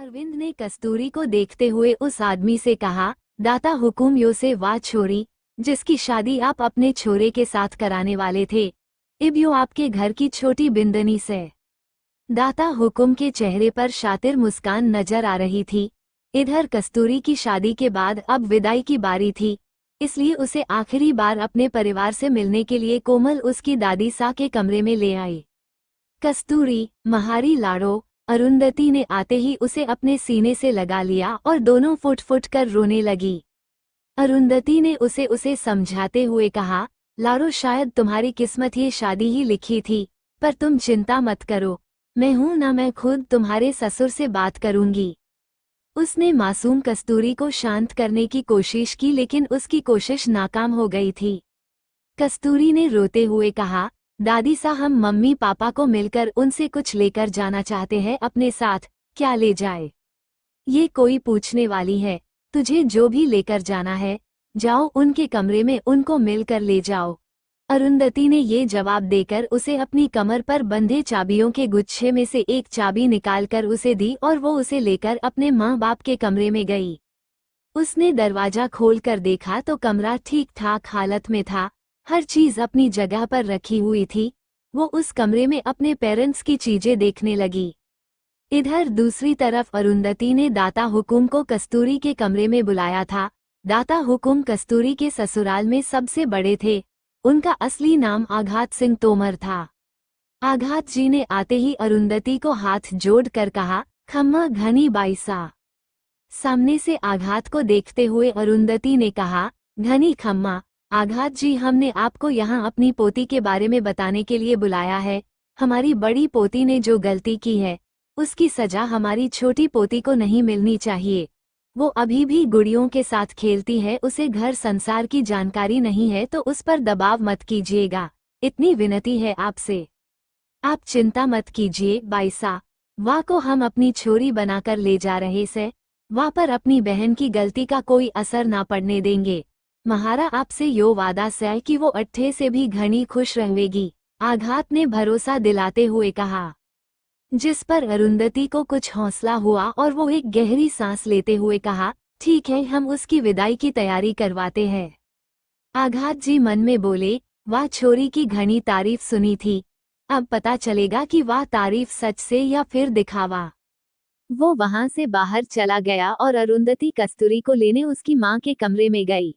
अरविंद ने कस्तूरी को देखते हुए उस आदमी से कहा, दाता हुकुम यो से वाह छोरी, जिसकी शादी आप अपने छोरे के साथ कराने वाले थे, इब यो आपके घर की छोटी बिंदनी से। दाता हुकुम के चेहरे पर शातिर मुस्कान नजर आ रही थी। इधर कस्तूरी की शादी के बाद अब विदाई की बारी थी, इसलिए उसे आखिरी बार अपने परिवार से मिलने के लिए कोमल उसकी दादी सा के कमरे में ले आई। कस्तूरी, महारी लाड़ो, अरुंधति ने आते ही उसे अपने सीने से लगा लिया और दोनों फुट फुट कर रोने लगी। अरुंधति ने उसे समझाते हुए कहा, लाड़ो शायद तुम्हारी किस्मत ये शादी ही लिखी थी, पर तुम चिंता मत करो, मैं हूं ना, मैं खुद तुम्हारे ससुर से बात करूंगी। उसने मासूम कस्तूरी को शांत करने की कोशिश की, लेकिन उसकी कोशिश नाकाम हो गई थी। कस्तूरी ने रोते हुए कहा, दादी सा हम मम्मी पापा को मिलकर उनसे कुछ लेकर जाना चाहते हैं अपने साथ, क्या ले जाए? ये कोई पूछने वाली है, तुझे जो भी लेकर जाना है, जाओ उनके कमरे में उनको मिलकर ले जाओ। अरुंधति ने ये जवाब देकर उसे अपनी कमर पर बंधे चाबियों के गुच्छे में से एक चाबी निकालकर उसे दी और वो उसे लेकर अपने माँ बाप के कमरे में गई। उसने दरवाजा खोलकर देखा तो कमरा ठीक ठाक हालत में था, हर चीज अपनी जगह पर रखी हुई थी। वो उस कमरे में अपने पेरेंट्स की चीजें देखने लगी। इधर दूसरी तरफ अरुंधति ने दाता हुकुम को कस्तूरी के कमरे में बुलाया था। दाता हुकुम कस्तूरी के ससुराल में सबसे बड़े थे। उनका असली नाम आघात सिंह तोमर था। आघात जी ने आते ही अरुंधति को हाथ जोड़कर कहा, खम्मा घनी बाईसा। सामने से आघात को देखते हुए अरुंधति ने कहा, घनी खम्मा, आघात जी हमने आपको यहाँ अपनी पोती के बारे में बताने के लिए बुलाया है। हमारी बड़ी पोती ने जो गलती की है, उसकी सजा हमारी छोटी पोती को नहीं मिलनी चाहिए। वो अभी भी गुड़ियों के साथ खेलती है, उसे घर संसार की जानकारी नहीं है, तो उस पर दबाव मत कीजिएगा, इतनी विनती है आपसे। आप चिंता मत कीजिए बाईसा, वाह को हम अपनी छोरी बनाकर ले जा रहे से, वाह पर अपनी बहन की गलती का कोई असर ना पड़ने देंगे। महारा आपसे यो वादा से कि वो अट्ठे से भी घनी खुश रहेगी, आघात ने भरोसा दिलाते हुए कहा। जिस पर अरुंधति को कुछ हौसला हुआ और वो एक गहरी सांस लेते हुए कहा, ठीक है, हम उसकी विदाई की तैयारी करवाते हैं। आघात जी मन में बोले, वाह छोरी की घनी तारीफ सुनी थी, अब पता चलेगा कि वाह तारीफ सच से या फिर दिखावा। वो वहां से बाहर चला गया और अरुंधति कस्तूरी को लेने उसकी मां के कमरे में गई।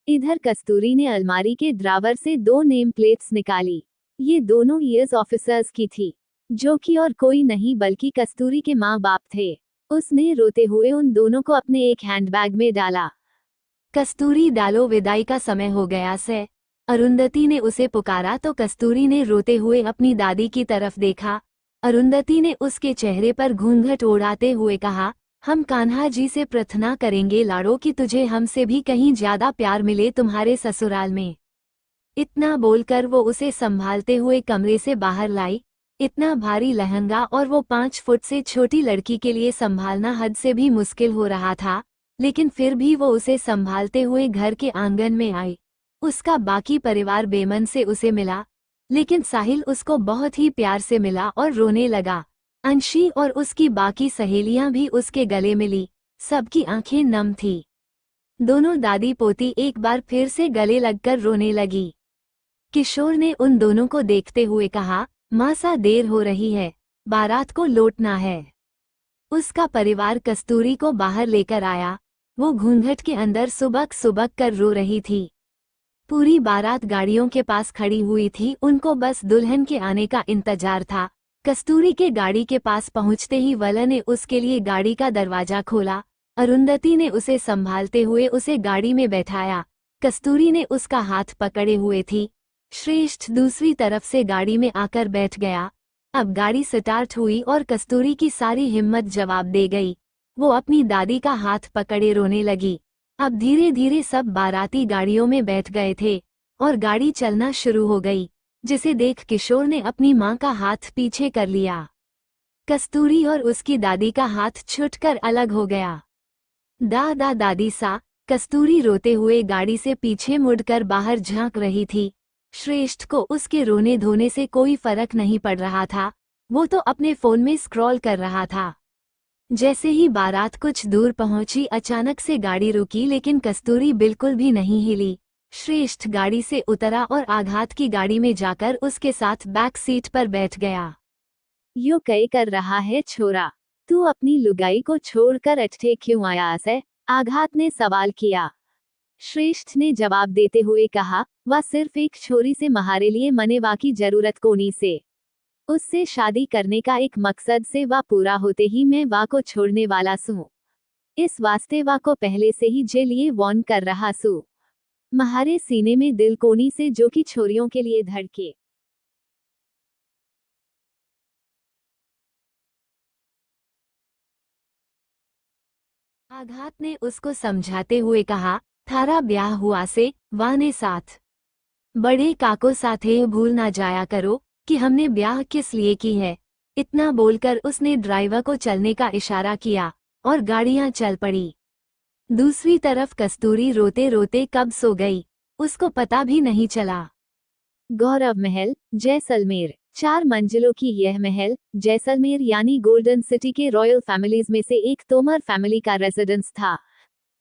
इधर कस्तूरी ने अलमारी के ड्रावर से 2 नेम प्लेट्स निकाली। ये दोनों ईएस ऑफिसर्स की थी, जो कि और कोई नहीं बल्कि कस्तूरी के माँ बाप थे। उसने रोते हुए उन दोनों को अपने एक हैंडबैग में डाला। कस्तूरी डालो, विदाई का समय हो गया से। अरुंधति ने उसे पुकारा तो कस्तूरी ने रोते हुए अपनी दादी की तरफ देखा। अरुंधति ने उसके चेहरे पर घूंघट ओढ़ाते हुए कहा, हम कान्हा जी से प्रार्थना करेंगे लाड़ो कि तुझे हमसे भी कहीं ज्यादा प्यार मिले तुम्हारे ससुराल में। इतना बोलकर वो उसे संभालते हुए कमरे से बाहर लाई। इतना भारी लहंगा और वो 5 फुट से छोटी लड़की के लिए संभालना हद से भी मुश्किल हो रहा था, लेकिन फिर भी वो उसे संभालते हुए घर के आंगन में आई। उसका बाकी परिवार बेमन से उसे मिला, लेकिन साहिल उसको बहुत ही प्यार से मिला और रोने लगा। अंशी और उसकी बाकी सहेलियां भी उसके गले मिली, सबकी आंखें नम थी। दोनों दादी पोती एक बार फिर से गले लगकर रोने लगी। किशोर ने उन दोनों को देखते हुए कहा, माँ सा देर हो रही है, बारात को लौटना है। उसका परिवार कस्तूरी को बाहर लेकर आया। वो घूंघट के अंदर सुबक सुबक कर रो रही थी। पूरी बारात गाड़ियों के पास खड़ी हुई थी, उनको बस दुल्हन के आने का इंतजार था। कस्तूरी के गाड़ी के पास पहुंचते ही वला ने उसके लिए गाड़ी का दरवाजा खोला। अरुंधति ने उसे संभालते हुए उसे गाड़ी में बैठाया। कस्तूरी ने उसका हाथ पकड़े हुए थी। श्रेष्ठ दूसरी तरफ से गाड़ी में आकर बैठ गया। अब गाड़ी स्टार्ट हुई और कस्तूरी की सारी हिम्मत जवाब दे गई। वो अपनी दादी का हाथ पकड़े रोने लगी। अब धीरे धीरे सब बाराती गाड़ियों में बैठ गए थे और गाड़ी चलना शुरू हो गई, जिसे देख किशोर ने अपनी मां का हाथ पीछे कर लिया। कस्तूरी और उसकी दादी का हाथ छूटकर अलग हो गया। दादा दादी सा, कस्तूरी रोते हुए गाड़ी से पीछे मुड़कर बाहर झांक रही थी। श्रेष्ठ को उसके रोने धोने से कोई फर्क नहीं पड़ रहा था, वो तो अपने फोन में स्क्रॉल कर रहा था। जैसे ही बारात कुछ दूर पहुंची अचानक से गाड़ी रुकी, लेकिन कस्तूरी बिल्कुल भी नहीं हिली। श्रेष्ठ गाड़ी से उतरा और आघात की गाड़ी में जाकर उसके साथ बैक सीट पर बैठ गया। यो कई कर रहा है छोरा, तू अपनी लुगाई को छोड़कर अठे क्यों आया है? आघात ने सवाल किया। श्रेष्ठ ने जवाब देते हुए कहा, वह सिर्फ एक छोरी से महारे लिए मने वा की जरूरत कोनी से। उससे शादी करने का एक मकसद से वा पूरा होते ही मैं वा को छोड़ने वाला सू। इस वास्ते वा को पहले से ही जे लिए वॉर्न कर रहा सू। महारे सीने में दिल कोनी से जो कि छोरियों के लिए धड़के। आघात ने उसको समझाते हुए कहा, थारा ब्याह हुआ से वाने साथ बड़े काको साथे भूल ना जाया करो कि हमने ब्याह किस लिए की है। इतना बोलकर उसने ड्राइवर को चलने का इशारा किया और गाड़ियां चल पड़ी। दूसरी तरफ कस्तूरी रोते रोते कब सो गई, उसको पता भी नहीं चला। गौरव महल, जैसलमेर। 4 मंजिलों की यह महल जैसलमेर यानी गोल्डन सिटी के रॉयल फैमिलीज में से एक तोमर फैमिली का रेजिडेंस था।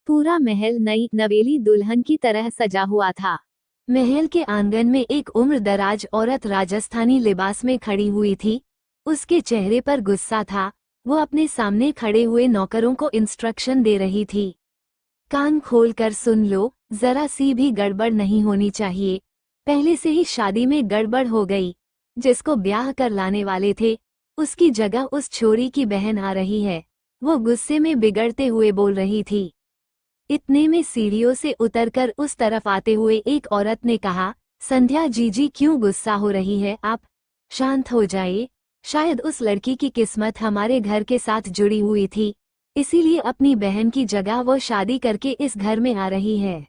पूरा महल नई नवेली दुल्हन की तरह सजा हुआ था। महल के आंगन में एक उम्रदराज औरत राजस्थानी लिबास में खड़ी हुई थी। उसके चेहरे पर गुस्सा था। वो अपने सामने खड़े हुए नौकरों को इंस्ट्रक्शन दे रही थी। कान खोलकर सुन लो, जरा सी भी गड़बड़ नहीं होनी चाहिए। पहले से ही शादी में गड़बड़ हो गई। जिसको ब्याह कर लाने वाले थे, उसकी जगह उस छोरी की बहन आ रही है। वो गुस्से में बिगड़ते हुए बोल रही थी। इतने में सीढ़ियों से उतरकर उस तरफ आते हुए एक औरत ने कहा, संध्या जीजी क्यों गुस्सा हो रही है आप? शांत हो जाइए। शायद उस लड़की की किस्मत हमारे घर के साथ जुड़ी हुई थी, इसीलिए अपनी बहन की जगह वो शादी करके इस घर में आ रही है।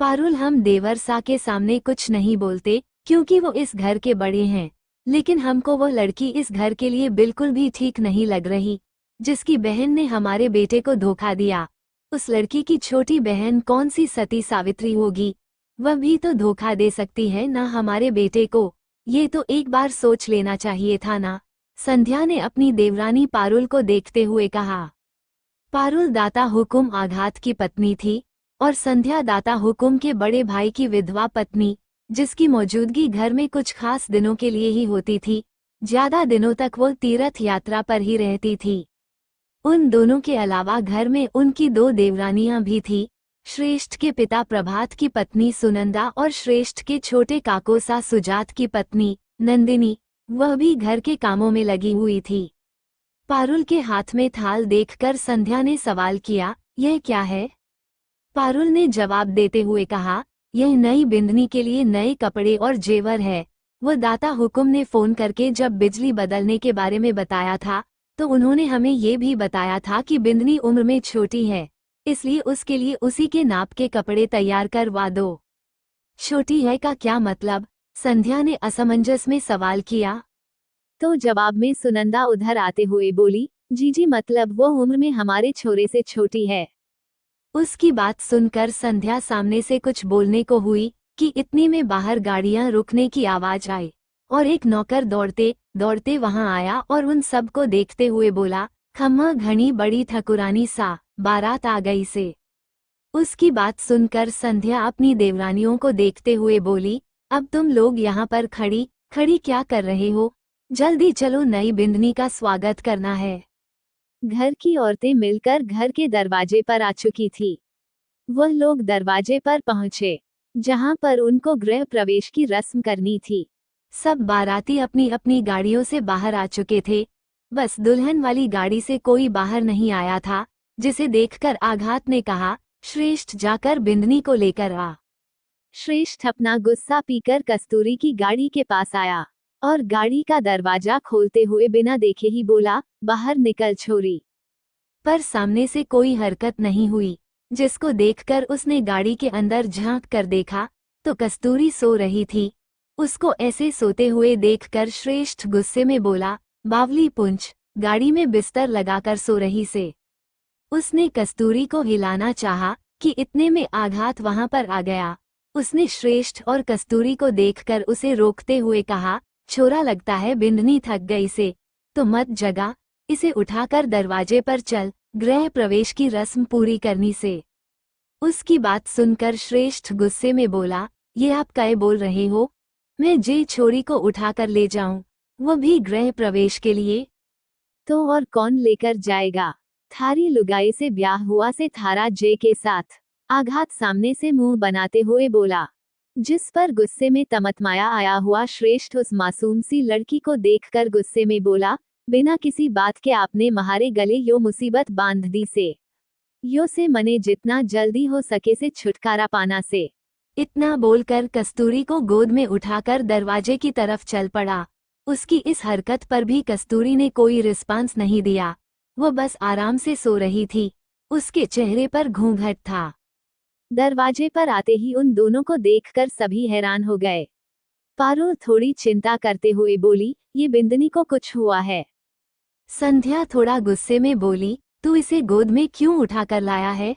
पारुल, हम देवर सा के सामने कुछ नहीं बोलते क्योंकि वो इस घर के बड़े हैं, लेकिन हमको वो लड़की इस घर के लिए बिल्कुल भी ठीक नहीं लग रही। जिसकी बहन ने हमारे बेटे को धोखा दिया, उस लड़की की छोटी बहन कौन सी सती सावित्री होगी? वह भी तो धोखा दे सकती है ना हमारे बेटे को। ये तो एक बार सोच लेना चाहिए था ना। संध्या ने अपनी देवरानी पारुल को देखते हुए कहा। पारुल दाता हुकुम आघात की पत्नी थी और संध्या दाता हुकुम के बड़े भाई की विधवा पत्नी, जिसकी मौजूदगी घर में कुछ खास दिनों के लिए ही होती थी। ज्यादा दिनों तक वो तीर्थ यात्रा पर ही रहती थी। उन दोनों के अलावा घर में उनकी 2 देवरानियां भी थी। श्रेष्ठ के पिता प्रभात की पत्नी सुनंदा और श्रेष्ठ के छोटे काकोसा सुजात की पत्नी नंदिनी, वह भी घर के कामों में लगी हुई थी। पारुल के हाथ में थाल देखकर संध्या ने सवाल किया, यह क्या है? पारुल ने जवाब देते हुए कहा, यह नई बिंदनी के लिए नए कपड़े और जेवर है। वह दाता हुकुम ने फोन करके जब बिजली बदलने के बारे में बताया था, तो उन्होंने हमें ये भी बताया था कि बिंदनी उम्र में छोटी है, इसलिए उसके लिए उसी के नाप के कपड़े तैयार करवा दो। छोटी है का क्या मतलब? संध्या ने असमंजस में सवाल किया। तो जवाब में सुनंदा उधर आते हुए बोली, जीजी मतलब वो उम्र में हमारे छोरे से छोटी है। उसकी बात सुनकर संध्या सामने से कुछ बोलने को हुई कि इतनी में बाहर गाड़ियां रुकने की आवाज आई और एक नौकर दौड़ते दौड़ते वहां आया और उन सबको देखते हुए बोला, खम्मा घनी बड़ी ठकुरानी सा, बारात आ गई से। उसकी बात सुनकर संध्या अपनी देवरानियों को देखते हुए बोली, अब तुम लोग यहाँ पर खड़ी खड़ी क्या कर रहे हो? जल्दी चलो, नई बिंदनी का स्वागत करना है। घर की औरतें मिलकर घर के दरवाजे पर आ चुकी थी। वह लोग दरवाजे पर पहुंचे, जहां पर उनको गृह प्रवेश की रस्म करनी थी। सब बाराती अपनी अपनी गाड़ियों से बाहर आ चुके थे। बस दुल्हन वाली गाड़ी से कोई बाहर नहीं आया था, जिसे देखकर आघात ने कहा, श्रेष्ठ जाकर बिंदनी को लेकर आ। श्रेष्ठ अपना गुस्सा पीकर कस्तूरी की गाड़ी के पास आया और गाड़ी का दरवाजा खोलते हुए बिना देखे ही बोला, बाहर निकल छोरी। पर सामने से कोई हरकत नहीं हुई, जिसको देखकर उसने गाड़ी के अंदर झांक कर देखा तो कस्तूरी सो रही थी। उसको ऐसे सोते हुए देखकर श्रेष्ठ गुस्से में बोला, बावली पुंछ, गाड़ी में बिस्तर लगाकर सो रही से। उसने कस्तूरी को हिलाना चाहा कि इतने में आघात वहां पर आ गया। उसने श्रेष्ठ और कस्तूरी को देखकर उसे रोकते हुए कहा, छोरा लगता है बिंदनी थक गई से, तो मत जगा, इसे उठाकर दरवाजे पर चल, गृह प्रवेश की रस्म पूरी करनी से। उसकी बात सुनकर श्रेष्ठ गुस्से में बोला, ये आप काय बोल रहे हो? मैं जे छोरी को उठाकर ले जाऊं, वो भी गृह प्रवेश के लिए? तो और कौन लेकर जाएगा? थारी लुगाई से ब्याह हुआ से थारा जे के साथ। आघात सामने से मुंह बनाते हुए बोला, जिस पर गुस्से में तमतमाया आया हुआ श्रेष्ठ उस मासूम सी लड़की को देखकर गुस्से में बोला, बिना किसी बात के आपने महारे गले यो मुसीबत बांध दी से। यो से मने जितना जल्दी हो सके से छुटकारा पाना से। इतना बोलकर कस्तूरी को गोद में उठाकर दरवाजे की तरफ चल पड़ा। उसकी इस हरकत पर भी कस्तूरी ने कोई रिस्पांस नहीं दिया। वो बस आराम से सो रही थी। उसके चेहरे पर घूंघट था। दरवाजे पर आते ही उन दोनों को देखकर सभी हैरान हो गए। पारुल थोड़ी चिंता करते हुए बोली, ये बिंदनी को कुछ हुआ है? संध्या थोड़ा गुस्से में बोली, तू इसे गोद में क्यों उठाकर लाया है?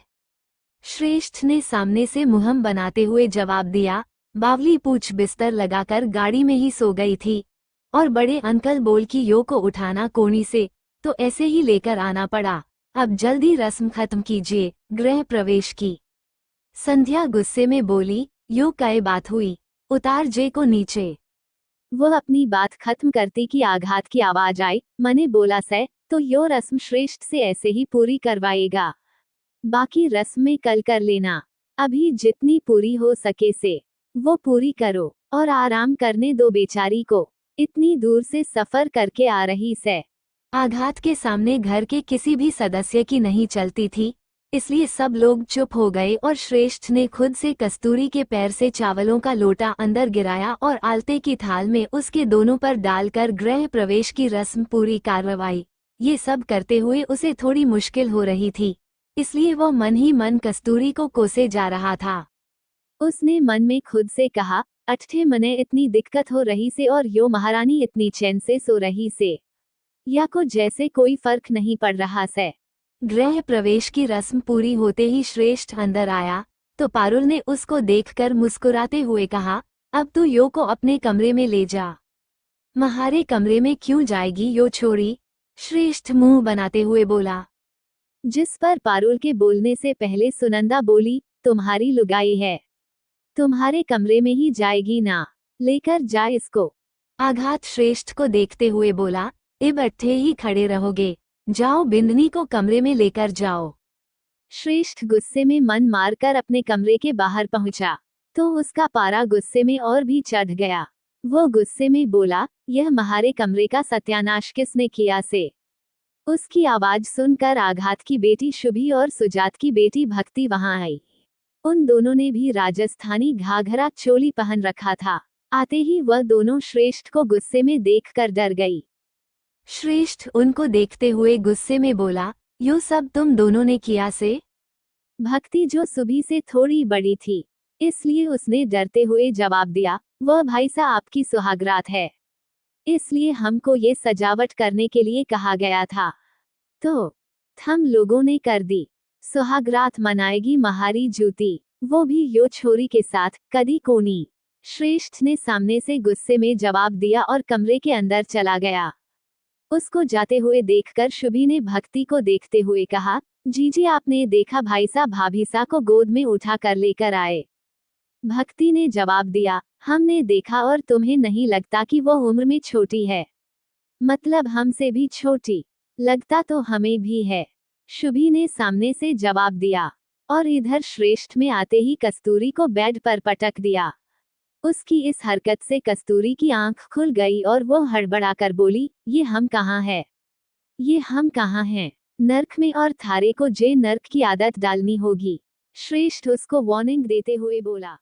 श्रेष्ठ ने सामने से मुहम बनाते हुए जवाब दिया, बावली पूछ बिस्तर लगाकर गाड़ी में ही सो गई थी, और बड़े अंकल बोल की यो को उठाना कोनी से, तो ऐसे ही लेकर आना पड़ा। अब जल्दी रस्म खत्म कीजिए, गृह प्रवेश की। संध्या गुस्से में बोली, यो काय बात हुई? उतार जे को नीचे। वो अपनी बात खत्म करती कि आघात की आवाज आई, मने बोला से, तो यो रस्म श्रेष्ठ से ऐसे ही पूरी करवाएगा। बाकी रस्में कल कर लेना। अभी जितनी पूरी हो सके से वो पूरी करो, और आराम करने दो बेचारी को, इतनी दूर से सफर करके आ रही से। आघात के सामने घर के किसी भी सदस्य की नहीं चलती थी, इसलिए सब लोग चुप हो गए और श्रेष्ठ ने खुद से कस्तूरी के पैर से चावलों का लोटा अंदर गिराया और आलते की थाल में उसके दोनों पर डालकर गृह प्रवेश की रस्म पूरी करवाई। ये सब करते हुए उसे थोड़ी मुश्किल हो रही थी, इसलिए वो मन ही मन कस्तूरी को कोसे जा रहा था। उसने मन में खुद से कहा, अठे मने इतनी दिक्कत हो रही से और यो महारानी इतनी चैन से सो रही से, या को जैसे कोई फर्क नहीं पड़ रहा से। गृह प्रवेश की रस्म पूरी होते ही श्रेष्ठ अंदर आया, तो पारुल ने उसको देखकर मुस्कुराते हुए कहा, अब तू यो को अपने कमरे में ले जा। महारे कमरे में क्यों जाएगी यो छोरी? श्रेष्ठ मुंह बनाते हुए बोला। जिस पर पारुल के बोलने से पहले सुनंदा बोली, तुम्हारी लुगाई है, तुम्हारे कमरे में ही जाएगी ना, लेकर जा इसको। आघात श्रेष्ठ को देखते हुए बोला, इब अट्ठे ही खड़े रहोगे, जाओ बिंदनी को कमरे में लेकर जाओ। श्रेष्ठ गुस्से में मन मारकर अपने कमरे के बाहर पहुंचा, तो उसका पारा गुस्से में और भी चढ़ गया। वो गुस्से में बोला, यह महारे कमरे का सत्यानाश किसने किया से? उसकी आवाज सुनकर आघात की बेटी शुभी और सुजात की बेटी भक्ति वहां आई। उन दोनों ने भी राजस्थानी घाघरा चोली पहन रखा था। आते ही वह दोनों श्रेष्ठ को गुस्से में देखकर डर गई। श्रेष्ठ उनको देखते हुए गुस्से में बोला, यो सब तुम दोनों ने किया से? भक्ति जो सुबह से थोड़ी बड़ी थी, इसलिए उसने डरते हुए जवाब दिया, वह भाई सा आपकी सुहागरात है, इसलिए हमको ये सजावट करने के लिए कहा गया था, तो हम लोगों ने कर दी। सुहागरात मनाएगी महारी जूती, वो भी यो छोरी के साथ, कदी कोनी। श्रेष्ठ ने सामने से गुस्से में जवाब दिया और कमरे के अंदर चला गया। उसको जाते हुए देखकर शुभी ने भक्ति को देखते हुए कहा, जीजी आपने देखा भाई सा भाभी सा को गोद में उठा कर लेकर आए? भक्ति ने जवाब दिया, हमने देखा, और तुम्हें नहीं लगता कि वो उम्र में छोटी है? मतलब हमसे भी छोटी? लगता तो हमें भी है, शुभी ने सामने से जवाब दिया, और इधर श्रेष्ठ में आते ही कस्तूरी को बेड पर पटक दिया। उसकी इस हरकत से कस्तूरी की आंख खुल गई और वो हड़बड़ाकर बोली, ये हम कहाँ है? ये हम कहाँ हैं? नर्क में, और थारे को जे नर्क की आदत डालनी होगी। श्रेष्ठ उसको वार्निंग देते हुए बोला।